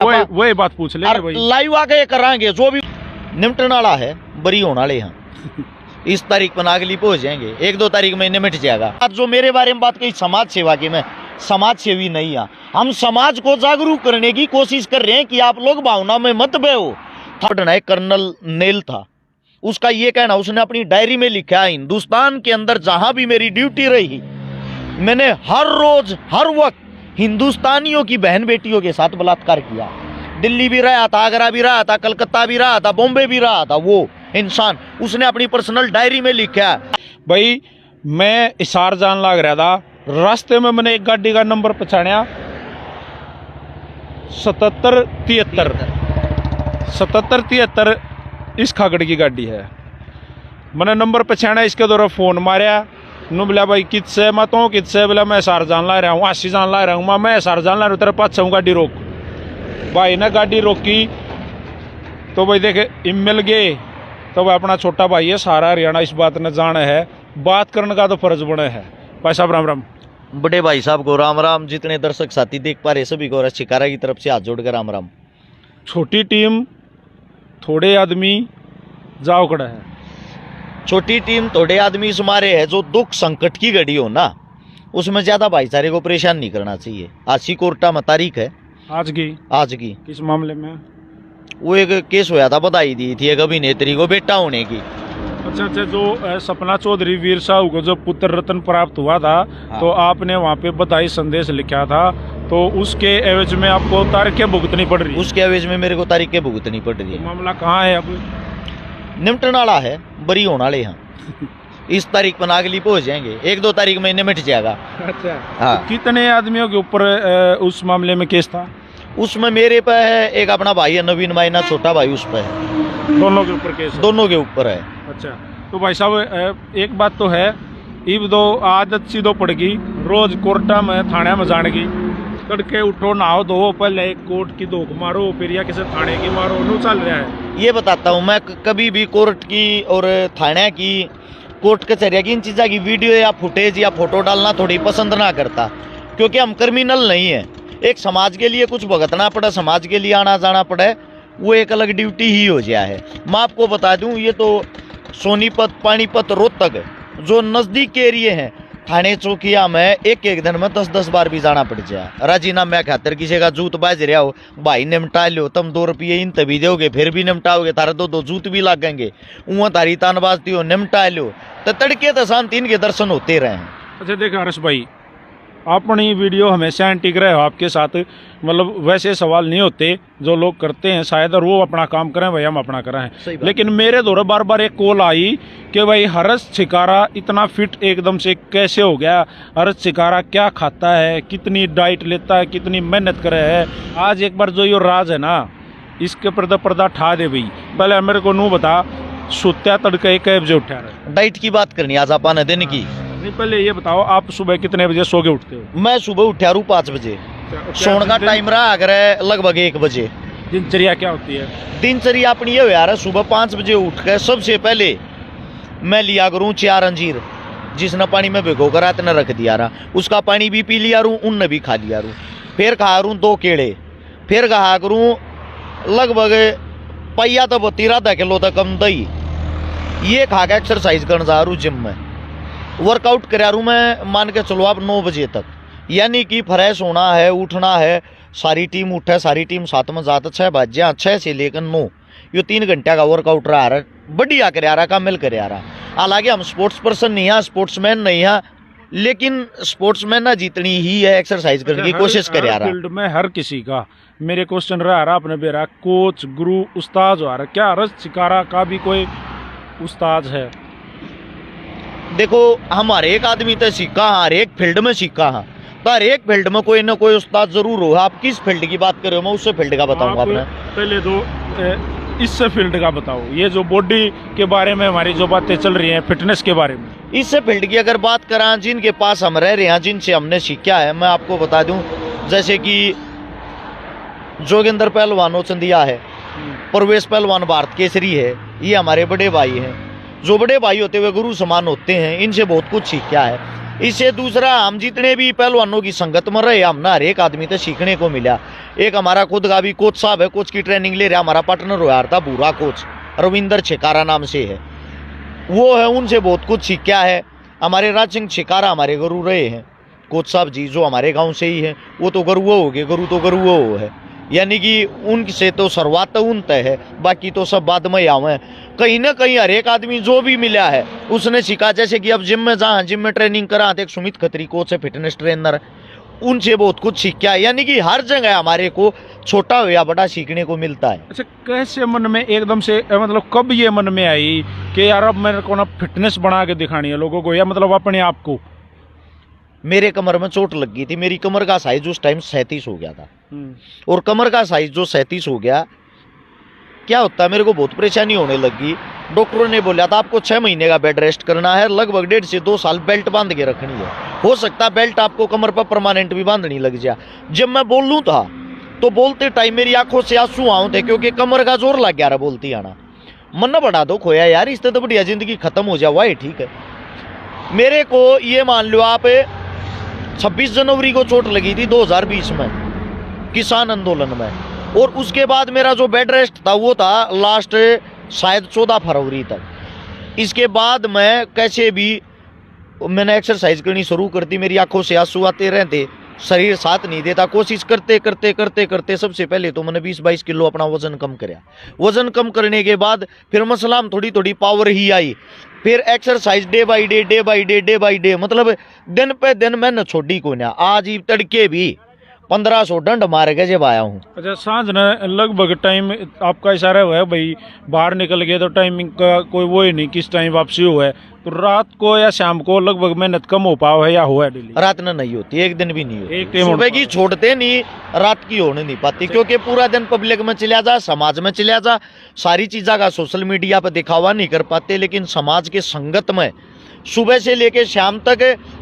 वही बात पूछ ले भाई, लाइव आके कराएंगे जो भी निपटने वाला है, बरी होने वाले हैं। इस तारीख पर नागली पहुंच जाएंगे, 1-2 तारीख में निपट जाएगा। आज जो मेरे बारे में बात कही समाज सेवा की, मैं समाज सेवी नहीं है। हम समाज को जागरूक करने की कोशिश कर रहे हैं कि आप लोग भावना में मत बहो। था कर्नल नेल था, उसका ये कहना, उसने अपनी डायरी में लिखा है, हिंदुस्तान के अंदर जहां भी मेरी ड्यूटी रही, मैंने हर रोज हर वक्त हिंदुस्तानियों की बहन बेटियों के साथ बलात्कार किया। दिल्ली भी रहा था, आगरा भी रहा था, कलकत्ता भी रहा था, बॉम्बे भी रहा था। वो इंसान उसने अपनी पर्सनल डायरी में लिखा है। भाई मैं इशार जान लग रहा था, रास्ते में मैंने एक गाड़ी का नंबर पहचाना 7773 इस खागड़ की गाड़ी है। मैंने नंबर पहचाना, इसके द्वारा फोन मारा, नु बोला भाई किससे, मैं तो किससे, बोला मैं इशार जान ला रहा हूँ, आशी जान ला रहा हूँ, मैं इशार जान ला रहा हूँ, तेरे पास हूँ, गाड़ी रोक। भाई ने गाड़ी रोकी तो भाई देखे मिल गए। तो भाई अपना छोटा भाई है, सारा हरियाणा इस बात ने जाना है, बात करने का तो फर्ज बने है। भाई साहब राम राम। बड़े भाई साहब को राम राम। जितने दर्शक साथी देख पा रहे सभी को शिकारा की तरफ से हाथ जोड़कर राम राम। छोटी टीम थोड़े आदमी जाओ खड़ा है। छोटी टीम थोड़े आदमी सुमारे है। जो दुख संकट की घड़ी हो ना, उसमें ज्यादा भाईचारे को परेशान नहीं करना चाहिए। आज की कोर्टा में तारीख है, आज की किस मामले में? वो एक केस होया था, बधाई दी थी एक अभिनेत्री को बेटा होने की। अच्छा, जो सपना चौधरी वीर साहू को जब पुत्र रत्न प्राप्त हुआ था, हाँ। तो आपने वहाँ पे बधाई संदेश लिखा था, तो उसके एवज में आपको तारीखें भुगतनी पड़ रही? उसके एवज में मेरे को तारीखें भुगतनी पड़ रही है। तो मामला कहाँ है अब? निपटने वाला है, बरी होने वाले हैं। इस तारीख पर नागली पहुंच जाएंगे, 1-2 तारीख में निपट जाएगा। अच्छा, हाँ। तो कितने आदमियों के ऊपर उस मामले में केस था? उसमें मेरे पे है, एक अपना भाई है नवीन मायना, छोटा भाई उस पे है। दोनों के ऊपर केस? दोनों के ऊपर है। अच्छा, तो भाई साहब एक बात तो है, इब दो आदत सी दो पड़गी, रोज कोर्टा में थाने में जाने की, तड़के उठो नहाओ धो, पहले कोर्ट की धोख मारो, फिर या किसी थाने की मारो, नू चल रहा है। ये बताता हूँ, मैं कभी भी कोर्ट की और थाने की, कोर्ट कचहरिया की इन चीज़ों की वीडियो या फुटेज या फोटो डालना थोड़ी पसंद ना करता, क्योंकि हम क्रिमिनल नहीं है। एक समाज के लिए कुछ भुगतना पड़े, समाज के लिए आना जाना पड़े, वो एक अलग ड्यूटी ही हो गया है। मैं आपको बता दूं, ये तो सोनीपत, पानीपत, रोहतक जो नज़दीक के एरिए हैं, थाने चौकिया में एक दिन में 10-10 बार भी जाना पड़ जाए। राजीनामा खातर किसी का जूत बाज रहा हो, भाई निपटा लो, तुम 2 रुपये इन तभी दोगे, फिर भी निपटाओगे, तारा 2 जूत भी लागेंगे, वहाँ तारी तान बाजती हो, निपटा लो, तो तड़के तो शांति इनके दर्शन होते रहे। अच्छा देखा हर्ष भाई, अपनी वीडियो हमेशा एंटीक रहे हो आपके साथ, मतलब वैसे सवाल नहीं होते जो लोग करते हैं शायद, और वो अपना काम करें, भाई हम अपना करें। लेकिन मेरे द्वारा बार बार एक कॉल आई कि भाई हर्ष शिकारा इतना फिट एकदम से कैसे हो गया, हर्ष शिकारा क्या खाता है, कितनी डाइट लेता है, कितनी मेहनत करे है। आज एक बार जो ये राज है ना, इसके पर्दा ठा दे भाई। पहले मेरे को नू बता, सुत्या तड़के एक बजे उठा रहे? डाइट की बात करनी आज अपन दिन की। पहले ये बताओ, आप सुबह कितने बजे सो के उठते हो? मैं सुबह उठा रू 5 बजे। सोने का टाइम रहा अगर लगभग 1 बजे। दिनचर्या क्या होती है? दिनचर्या अपनी ये यार है, सुबह 5 बजे उठ के सबसे पहले मैं लिया करूँ 4 अंजीर, जिसने पानी में भिगो कर रात ने रख दिया रहा, उसका पानी भी पी लिया रू, उनने भी खा लिया रू। फिर खा रू 2 केले, फिर खा करूँ लगभग पहिया तो 13 किलो तक कम दही। ये खा के एक्सरसाइज करने जा रू, जिम में वर्कआउट करा रू मैं, मान के चलो आप 9 बजे तक, यानी कि फ्रेश होना है, उठना है, सारी टीम उठे, सारी टीम 7 में जाता 6 बजे, 6 से लेकर 9, ये 3 घंटे का वर्कआउट रहा है, बढ़िया कर रहा, कामिल कर रहा। हालांकि हम स्पोर्ट्स पर्सन नहीं है, स्पोर्ट्समैन नहीं है, लेकिन स्पोर्ट्समैन ना जितनी ही है एक्सरसाइज करने की कोशिश कर रहा। फील्ड में हर किसी का, मेरे क्वेश्चन रहा अपने बेरा, कोच, गुरु, उस्ताद हो रहा, क्या हर्ष शिकारा का भी कोई उस्ताद है? देखो, हम हर एक आदमी तो सीखा, हर एक फील्ड में सीखा है, तो हर एक फील्ड में कोई ना कोई उस्ताद जरूर हो। आप किस फील्ड की बात कर रहे हो, मैं उससे फील्ड का बताऊंगा। आपने पहले तो इससे फील्ड का बताओ, ये जो बॉडी के बारे में हमारी जो बातें चल रही हैं, फिटनेस के बारे में, इससे फील्ड की अगर बात करें, जिनके पास हम रह रहे हैं, जिनसे हमने सीखा है, मैं आपको बता दूं, जैसे कि जोगिंदर पहलवान चंदिया है, प्रवेश पहलवान भारत केसरी है, ये हमारे बड़े भाई हैं। जो बड़े भाई होते हुए गुरु समान होते हैं, इनसे बहुत कुछ सीखा है। इससे दूसरा, हम जितने भी पहलवानों की संगत में रहे, हमने हर एक आदमी तो सीखने को मिला। एक हमारा खुद का भी कोच साहब है, कोच की ट्रेनिंग ले रहा, हमारा पार्टनर हुआ था बूढ़ा कोच रविंदर छिकारा नाम से है, वो है, उनसे बहुत कुछ सीखा है। हमारे राज सिंह छिकारा हमारे गुरु रहे हैं, कोच साहब जी, जो हमारे गांव से ही है। वो तो गुरुओं हो गए, गुरु तो गुरुओं हो है, यानी कि उनसे तो शुरुआत तो उन तय है, बाकी तो सब बाद में आवे। कहीं ना कहीं हर एक आदमी जो भी मिला है उसने सीखा। जैसे कि अब जिम में जहाँ जिम में ट्रेनिंग करा, एक सुमित खत्री कोच है, फिटनेस ट्रेनर, उनसे बहुत कुछ सीखा। यानी कि हर जगह हमारे को छोटा हो या बड़ा सीखने को मिलता है। अच्छा, कैसे मन में एकदम से, मतलब कब ये मन में आई कि यार अब मेरे को ना फिटनेस बना के दिखानी है लोगों को, या मतलब अपने आप को? मेरे कमर में चोट लग गई थी, मेरी कमर का साइज उस टाइम 37 हो गया था, और कमर का साइज जो 37 हो गया, क्या होता है, मेरे को बहुत परेशानी होने लगी। डॉक्टरों ने बोला था आपको 6 महीने का बेड रेस्ट करना है, लगभग 1.5 से 2 साल बेल्ट बांध के रखनी है, हो सकता है बेल्ट आपको कमर पर परमानेंट भी बांधनी लग जाए। जब मैं बोलूँ था तो बोलते टाइम मेरी आंखों से आंसू आऊँ थे, क्योंकि कमर का जोर लग गया रहा बोलती आना। मन बढ़ा दो खोया यार, इससे तो बढ़िया जिंदगी खत्म हो जाए, वाह ठीक है। मेरे को ये मान लो आप, 26 जनवरी को चोट लगी थी 2020 में किसान आंदोलन में, और उसके बाद मेरा जो बेड रेस्ट था वो था लास्ट शायद 14 फरवरी तक। इसके बाद मैं कैसे भी मैंने एक्सरसाइज करनी शुरू कर दी, मेरी आंखों से आंसू आते रहते, शरीर साथ नहीं देता। कोशिश करते करते करते करते सबसे पहले तो मैंने 20-22 किलो अपना वजन कम कराया। वजन कम करने के बाद फिर मसलाम थोड़ी थोड़ी पावर ही आई, फिर exercise day by day day by day day by day, मतलब दिन पे दिन मैंने छोड़ी को ना। आज ही तड़के भी 1500 डंड मार के जब आया हूँ। अच्छा, सांझ न लगभग टाइम आपका इशारा हुआ है भाई बाहर निकल गए तो टाइमिंग का कोई वो ही नहीं, किस टाइम वापसी हुआ है, तो रात को या शाम को लगभग मेहनत कम हो पाओ है या हुआ है डेली? रात में नहीं होती, एक दिन भी नहीं होती, एक टाइम सुबह की छोड़ते नहीं, रात की होने नहीं पाती, क्योंकि पूरा दिन पब्लिक में चला जा, समाज में चला जा, सारी चीज़ों का सोशल मीडिया पर दिखावा नहीं कर पाते। लेकिन समाज के संगत में सुबह से लेके शाम तक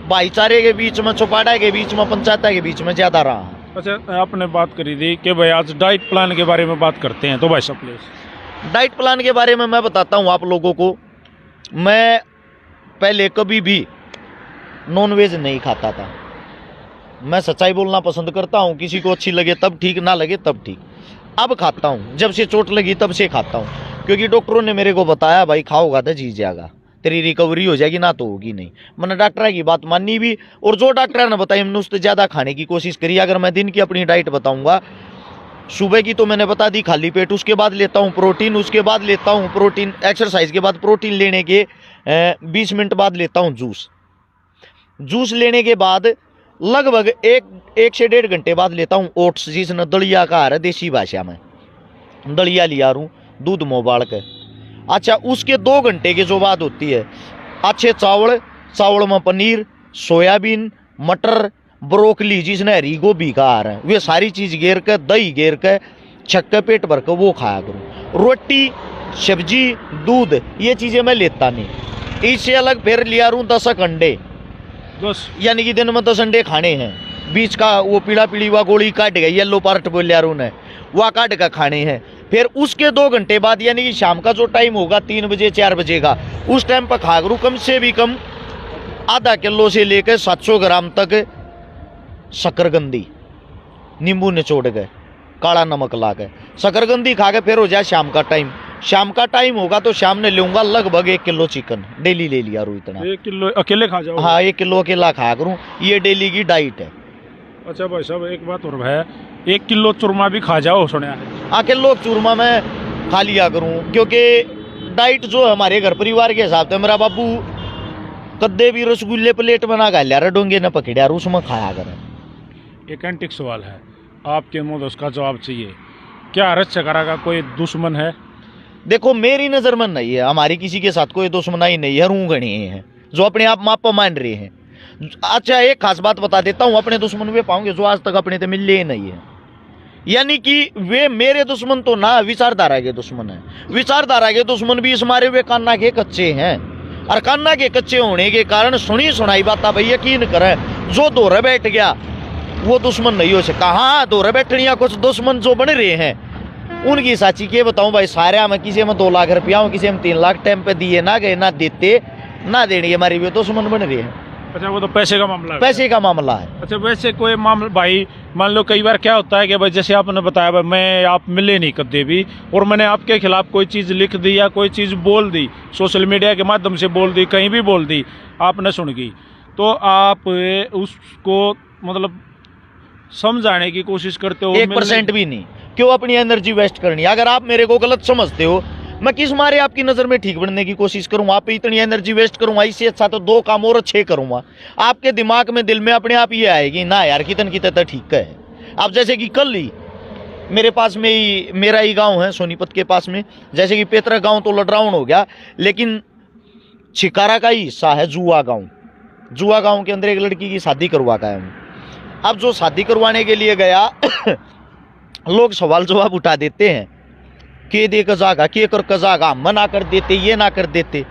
भाईचारे के बीच में, चौपाड़ा के बीच में, पंचायत के बीच में ज्यादा रहा। अच्छा, आपने बात करी थी कि भाई आज डाइट प्लान के बारे में बात करते हैं, तो भाई साहब प्लीज डाइट प्लान के बारे में मैं बताता हूँ आप लोगों को। मैं पहले कभी भी नॉनवेज नहीं खाता था, मैं सच्चाई बोलना पसंद करता हूँ, किसी को अच्छी लगे तब ठीक, ना लगे तब ठीक। अब खाता हूँ, जब से चोट लगी तब से खाता हूँ, क्योंकि डॉक्टरों ने मेरे को बताया भाई खाओगा तो जी जाएगा, तेरी रिकवरी हो जाएगी, ना तो होगी नहीं। मैंने डॉक्टर की बात मानी भी, और जो डॉक्टर ने बताई हमने उससे ज़्यादा खाने की कोशिश करी। अगर मैं दिन की अपनी डाइट बताऊंगा, सुबह की तो मैंने बता दी खाली पेट, उसके बाद लेता हूँ प्रोटीन, उसके बाद लेता हूँ प्रोटीन, एक्सरसाइज के बाद प्रोटीन लेने के 20 मिनट बाद लेता हूँ जूस। जूस लेने के बाद लगभग एक से 1.5 घंटे बाद लेता हूँ ओट्स, जिसने दलिया कहा है देसी भाषा में, दलिया लिया रू दूध में उबाल के। अच्छा, उसके 2 घंटे के जो बात होती है अच्छे चावल, चावल में पनीर, सोयाबीन, मटर, ब्रोकली, जिसने हरी गोभी का आ रहा है, वे सारी चीज़ घेर के, दही घेर के, छक्के पेट भर के वो खाया करूँ। रोटी, सब्जी, दूध, ये चीज़ें मैं लेता नहीं। इससे अलग फिर लिया रूँ 10 अंडे, यानी कि दिन में 10 अंडे खाने हैं। बीच का वो पीला पीली हुआ गोली काट गई, येलो पार्ट बोल लिया रू ने, वह काट कर खाने हैं। फिर उसके 2 घंटे बाद, यानी कि शाम का जो टाइम होगा 3 बजे 4 बजे का, उस टाइम पर खा करूँ कम से भी कम आधा किलो से लेकर 700 ग्राम तक शकरकंदी, नींबू निचोड़ के, काला नमक ला के शकरकंदी खा के फिर हो जाए शाम का टाइम। शाम का टाइम होगा तो शाम ने लूंगा लगभग 1 किलो चिकन, डेली ले लिया रू इतना। 1 किलो अकेले खा जाओ? हाँ, 1 किलो अकेला खा करूँ, ये डेली की डाइट है। अच्छा भाई साहब, एक बात और है, 1 किलो चूरमा भी खा जाओ सुना है? आके लोग चूरमा में खा लिया करूँ, क्योंकि डाइट जो हमारे घर परिवार के हिसाब से, मेरा बाबू कद्दे भी रसगुल्ले प्लेट बना खा लिया, डोंगे ने पकड़िया उसमें खाया करें। एक एंटिक सवाल है, आपके मुंह उसका जवाब चाहिए। क्या हर्ष चकारा का कोई दुश्मन है? देखो, मेरी नज़र में नहीं है, हमारी किसी के साथ कोई दुश्मनाई नहीं है, रू गणी है जो अपने आप मापा मान रहे हैं। अच्छा, एक खास बात बता देता हूँ, अपने दुश्मन वे पाऊंगे जो आज तक अपने से मिले ही नहीं है, यानी कि वे मेरे दुश्मन तो ना, विचारधारा के दुश्मन है। विचारधारा के दुश्मन भी इस मारे वे कान्ना के कच्चे हैं, और कान्ना के कच्चे होने के कारण सुनी सुनाई बात भाई यकीन करें, जो दोहरे बैठ गया वो दुश्मन नहीं हो सकता। हाँ, दोहरे बैठनिया कुछ दुश्मन जो बन रहे हैं उनकी साची के बताऊं भाई, सारे में किसी में 2 लाख रुपया, किसी में 3 लाख टाइम पे दिए ना गए, ना देते ना देने, हमारी वे दुश्मन बन रहे हैं। अच्छा, वो तो पैसे का मामला है। पैसे का मामला है। अच्छा, वैसे कोई मामला भाई, मान लो कई बार क्या होता है कि भाई जैसे आपने बताया भाई, मैं आप मिले नहीं कभी भी और मैंने आपके खिलाफ कोई चीज़ लिख दी या कोई चीज़ बोल दी, सोशल मीडिया के माध्यम से बोल दी, कहीं भी बोल दी, आपने सुन गई, तो आप उसको मतलब समझाने की कोशिश करते हो? 1% भी नहीं। क्यों अपनी एनर्जी वेस्ट करनी? अगर आप मेरे को गलत समझते हो, मैं किस मारे आपकी नजर में ठीक बनने की कोशिश करूंगा? आप पे इतनी एनर्जी वेस्ट करूंगा, इससे अच्छा तो 2 काम और अच्छे करूंगा। आपके दिमाग में, दिल में अपने आप ये आएगी ना यार, कितन की तो ठीक है। अब जैसे कि कल ही मेरे पास में ही, मेरा ही गांव है सोनीपत के पास में, जैसे कि पेतरा गांव तो लडराउन हो गया, लेकिन छिकारा का ही हिस्सा है जुआ गांव। जुआ गांव के अंदर एक लड़की की शादी करवा का है। अब जो शादी करवाने के लिए गया लोग सवाल जवाब उठा देते हैं, के दे कजागा, के कर कजागा, मना कर देते, ये ना कर देते।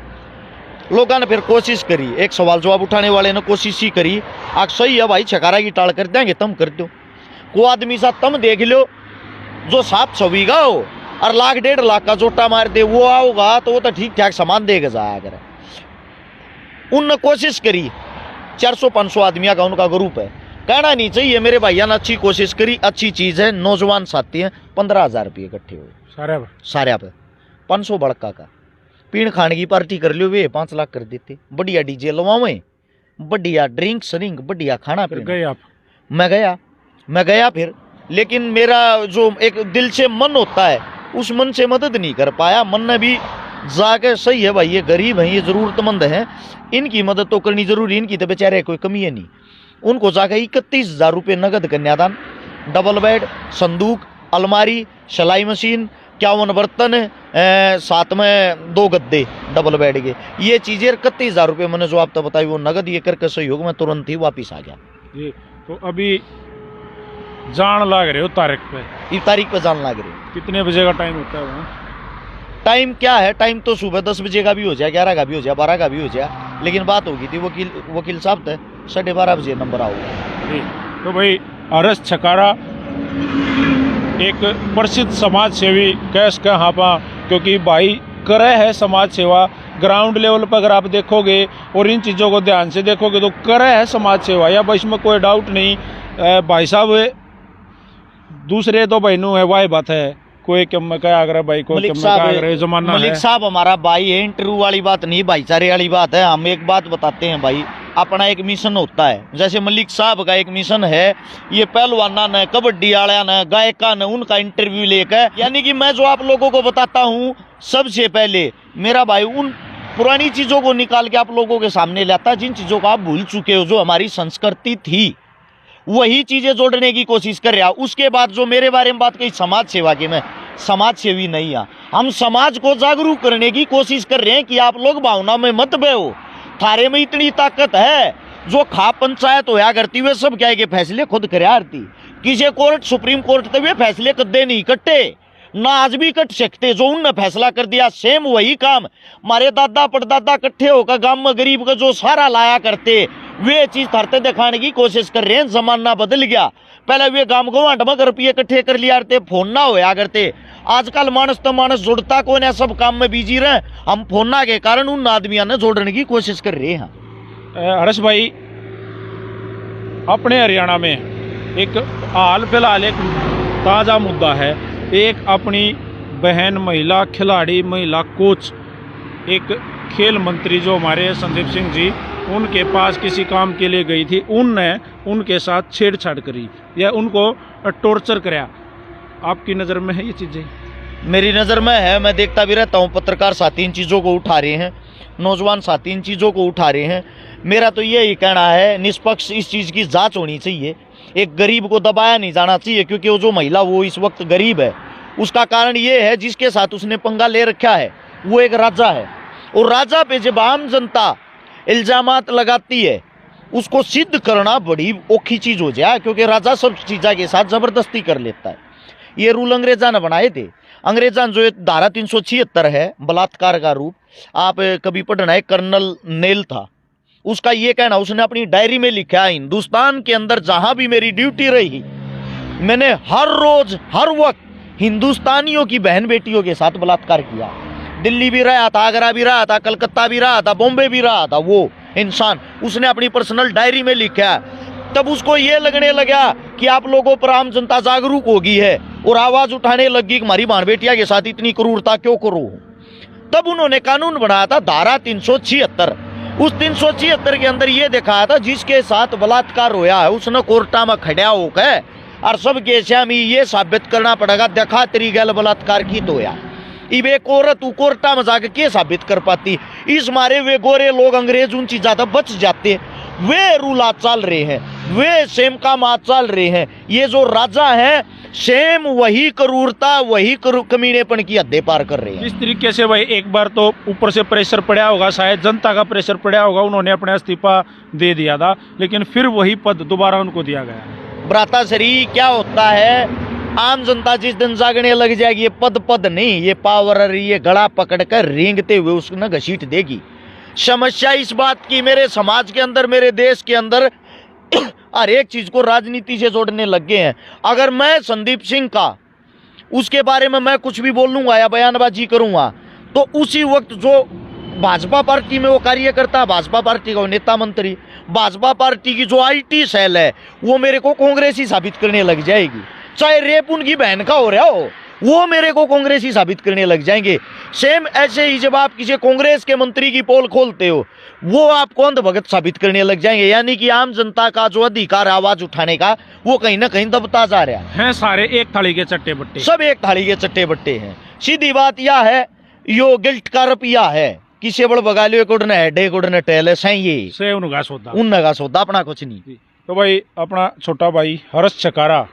लोगों ने फिर कोशिश करी, एक सवाल जवाब उठाने वाले ने कोशिश ही करी, आग सही है भाई, छकारा की टाल कर देंगे, तुम कर दो। को आदमी सा तुम देख लो जो साफ छवीगा हो और 1 लाख 1.5 लाख का जोटा मार दे, वो आओगा तो वो तो ठीक ठाक सामान देगा जाया करे। उनने कोशिश करी, 400-500 आदमियों का उनका ग्रुप है। कहना नहीं चाहिए मेरे भैया ने अच्छी कोशिश करी, अच्छी चीज है। नौजवान साथी हैं, 15,000 रुपये इकट्ठे हुए सारे पे 500 बड़का का पीण खाने की पार्टी कर लियो, वे 5 लाख कर देते। बढ़िया डीजे लवावे, बढ़िया ड्रिंक श्रिंक, बढ़िया खाना पीना। गए आप? मैं गया फिर, लेकिन मेरा जो एक दिल से मन होता है, उस मन से मदद नहीं कर पाया। मन ने भी जाके, सही है भाई ये गरीब हैं, ये जरूरतमंद हैं, इनकी मदद तो करनी जरूरी, इनकी तो बेचारे कोई कमी है नहीं। उनको जाके 31,000 रुपये नगद कन्यादान, डबल बेड, संदूक, अलमारी, सिलाई मशीन, 51 बर्तन, साथ में 2 गद्दे डबल बेड के, ये चीजें 31,000 रुपये मैंने जो आपको बताई वो नगद ये करके सहयोग में तुरंत ही वापिस आ गया जी। तो अभी जान लग रहे हो तारीख पे? इस तारीख पे जान लग रही है। कितने बजे का टाइम होता है वहाँ? टाइम क्या है? टाइम तो सुबह 10 बजे का भी हो जाए, 11 का भी हो जाए, 12 का भी हो जाए, लेकिन बात होगी थी वकील साहब थे 12:30 बजे नंबर आओगे जी। तो भाई अरस छकारा एक प्रसिद्ध समाज सेवी कैस का हाँपा, क्योंकि भाई करे है समाज सेवा ग्राउंड लेवल पर। अगर आप देखोगे और इन चीज़ों को ध्यान से देखोगे तो करे है समाज सेवा, या भाई इसमें कोई डाउट नहीं। भाई साहब दूसरे तो बहनों है, वाह बात है, कोई कम क्या अगर भाई को जमाना मलिक साहब हमारा भाई है, इंटरव्यू वाली बात नहीं, भाईचारे वाली बात है। हम एक बात बताते हैं भाई, अपना एक मिशन होता है, जैसे मलिक साहब का एक मिशन है, ये पहलवाना ने, कबड्डी वाला ने, गायका ने, उनका इंटरव्यू लेकर, यानी कि मैं जो आप लोगों को बताता हूँ सबसे पहले मेरा भाई उन पुरानी चीजों को निकाल के आप लोगों के सामने लाता है, जिन चीजों को आप भूल चुके हो, जो हमारी संस्कृति थी, वही चीजें जोड़ने की कोशिश कर रहा। उसके बाद जो मेरे बारे में बात कही समाज सेवा की, मैं समाज सेवी नहीं है। हम समाज को जागरूक करने की कोशिश कर रहे हैं कि आप लोग भावना में मत बहो, थारे में इतनी ताकत है, जो खा पंचायत होया करती हुए सब क्या है कि फैसले खुद करया करती। किसी कोर्ट सुप्रीम कोर्ट तक वे फैसले कदे नहीं कट्टे, ना आज भी कट सकते। जो उनने फैसला कर दिया सेम वही काम हमारे दादा परदादा इकट्ठे होकर गांव में गरीब का जो सारा लाया करते, वे चीज धरते दिखाने की कोशिश कर रहे हैं। जमाना बदल गया, पहले वे गांव गवांड में रुपये इकट्ठे कर लिया करते, फोन ना होया करते। आजकल मानस तो मानस जुड़ता कौन है, सब काम में बिजी रहे। हम फोना के कारण उन आदमियों ने जोड़ने की कोशिश कर रहे हैं। हर्ष भाई, अपने हरियाणा में एक हाल फिलहाल एक ताज़ा मुद्दा है, एक अपनी बहन महिला खिलाड़ी, महिला कोच, एक खेल मंत्री जो हमारे संदीप सिंह जी, उनके पास किसी काम के लिए गई थी, उनने उनके साथ छेड़छाड़ करी या उनको टॉर्चर कराया। आपकी नज़र में है ये चीज़ें? मेरी नज़र में है, मैं देखता भी रहता हूँ, पत्रकार साथी इन चीज़ों को उठा रहे हैं, नौजवान साथी इन चीज़ों को उठा रहे हैं। मेरा तो यही कहना है, निष्पक्ष इस चीज़ की जांच होनी चाहिए। एक गरीब को दबाया नहीं जाना चाहिए, क्योंकि वो जो महिला वो इस वक्त गरीब है, उसका कारण ये है जिसके साथ उसने पंगा ले रखा है वो एक राजा है, और राजा पे जब आम जनता इल्जामात लगाती है, उसको सिद्ध करना बड़ी औखी चीज़ हो जाए, क्योंकि राजा सब चीज़ों के साथ ज़बरदस्ती कर लेता है। ये रूल अंग्रेजा ने बनाए थे। अंग्रेजा जो धारा 376 है बलात्कार का रूप, आप कभी पढ़ना है, कर्नल नेल था, उसका ये कहना, उसने अपनी डायरी में लिखा, हिंदुस्तान के अंदर जहां भी मेरी ड्यूटी रही, मैंने हर रोज हर वक्त हिंदुस्तानियों की बहन बेटियों के साथ बलात्कार किया। दिल्ली भी रहा था, आगरा भी रहा था, कलकत्ता भी रहा था, बॉम्बे भी रहा था, वो इंसान, उसने अपनी पर्सनल डायरी में लिखा, तब उसको ये लगने लगा कि आप लोगों पर आम जनता जागरूक हो गई है और आवाज उठाने लगी कि हमारी बहन बेटिया के साथ इतनी क्रूरता क्यों करूं। तब उन्होंने कानून बनाया था, धारा 376। उस 376 के अंदर ये दिखाया था जिसके साथ बलात्कार होया है उसने कोर्टा में खड़ा होकर और सब केस में ये साबित करना पड़ेगा देखा तेरी गैल बलात्कार की तो या इब एक औरत कोर्टा में जाकर के साबित कर पाती। इस मारे वे गोरे लोग अंग्रेज उन चीजा तक बच जाते, वे रूला चल रहे हैं, वे सेम का माँ चल रहे हैं। ये जो राजा है सेम वही क्रूरता वही कमीनेपन की हदें पार कर रहे हैं। इस तरीके से भाई एक बार तो ऊपर से प्रेशर पड़ा होगा, शायद जनता का प्रेशर पड़ा होगा, उन्होंने अपना इस्तीफा दे दिया था, लेकिन फिर वही पद दोबारा उनको दिया गया। भ्राताश्री क्या होता है, आम जनता जिस दिन जागने लग जाएगी, ये पद नहीं, ये पावर, ये गला पकड़कर रेंगते हुए उसने घसीट देगी। समस्या इस बात की मेरे समाज के अंदर, मेरे देश के अंदर हर एक चीज को राजनीति से जोड़ने लग गए हैं। अगर मैं संदीप सिंह का उसके बारे में मैं कुछ भी बोलूंगा या बयानबाजी करूंगा तो उसी वक्त जो भाजपा पार्टी में वो कार्यकर्ता, भाजपा पार्टी का नेता मंत्री, भाजपा पार्टी की जो आईटी सेल है वो मेरे को कांग्रेसी साबित करने लग जाएगी। चाहे रेप उनकी बहन का हो रहा हो वो मेरे को कांग्रेसी साबित करने लग जाएंगे। सेम ऐसे ही जब आप किसी कांग्रेस के मंत्री की पोल खोलते हो वो आपको अंधभगत साबित करने लग जाएंगे। यानी कि आम जनता का जो अधिकार आवाज उठाने का वो कहीं ना कहीं दबता जा रहा है। सारे एक थाली के चट्टे बट्टे, सब एक थाली के चट्टे बट्टे हैं। सीधी बात यह है, यो गिल्ट का रुपया है, किसी बड़ बगा लियो कोडने हेडे कोडने टेल से ये से उनका सौदा, उनका सौदा, अपना कुछ नहीं। तो भाई अपना छोटा भाई हर्ष छकारा,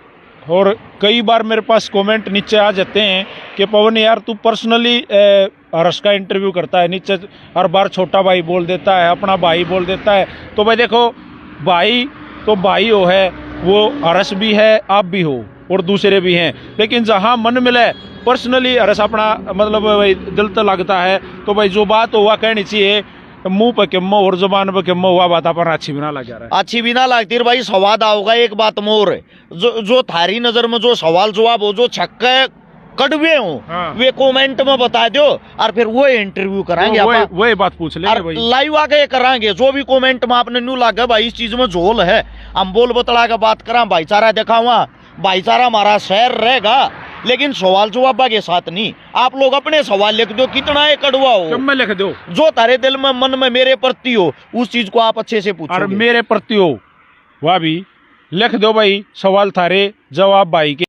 और कई बार मेरे पास कमेंट नीचे आ जाते हैं कि पवन यार तू पर्सनली हर्ष का इंटरव्यू करता है, नीचे हर बार छोटा भाई बोल देता है, अपना भाई बोल देता है। तो भाई देखो, भाई तो भाई हो है, वो हर्ष भी है, आप भी हो और दूसरे भी हैं, लेकिन जहां मन मिले पर्सनली हर्ष अपना मतलब भाई दिल तो लगता है। तो भाई जो बात हुआ कहनी चाहिए, मुंह पे किम्मो और जुबान पे किम्मो हुआ बात अपन अच्छी भी ना लग जा रहा है, अच्छी भी ना लगती है भाई। सवाद आओगा एक बात मोर, जो थारी नजर में जो सवाल जवाब हो, जो छक्के कड़वे हो, हाँ। वे कमेंट में बता दो और फिर वो इंटरव्यू कराएंगे, वही बात पूछ लेंगे भाई, लाइव आके कराएंगे। जो भी कमेंट में आपने न्यू लगा भाई इस चीज में झोल है, हम बोल बतला के बात करा, भाईचारा दिखावा, भाईचारा हमारा शहर रहेगा, लेकिन सवाल जवाब के साथ नहीं। आप लोग अपने सवाल लिख दो, कितना है कड़वा हो मैं लिख दो, जो तारे दिल में मन में मेरे प्रति हो उस चीज को आप अच्छे से पूछो, और मेरे प्रति हो वह भी लिख दो भाई, सवाल थारे जवाब भाई के।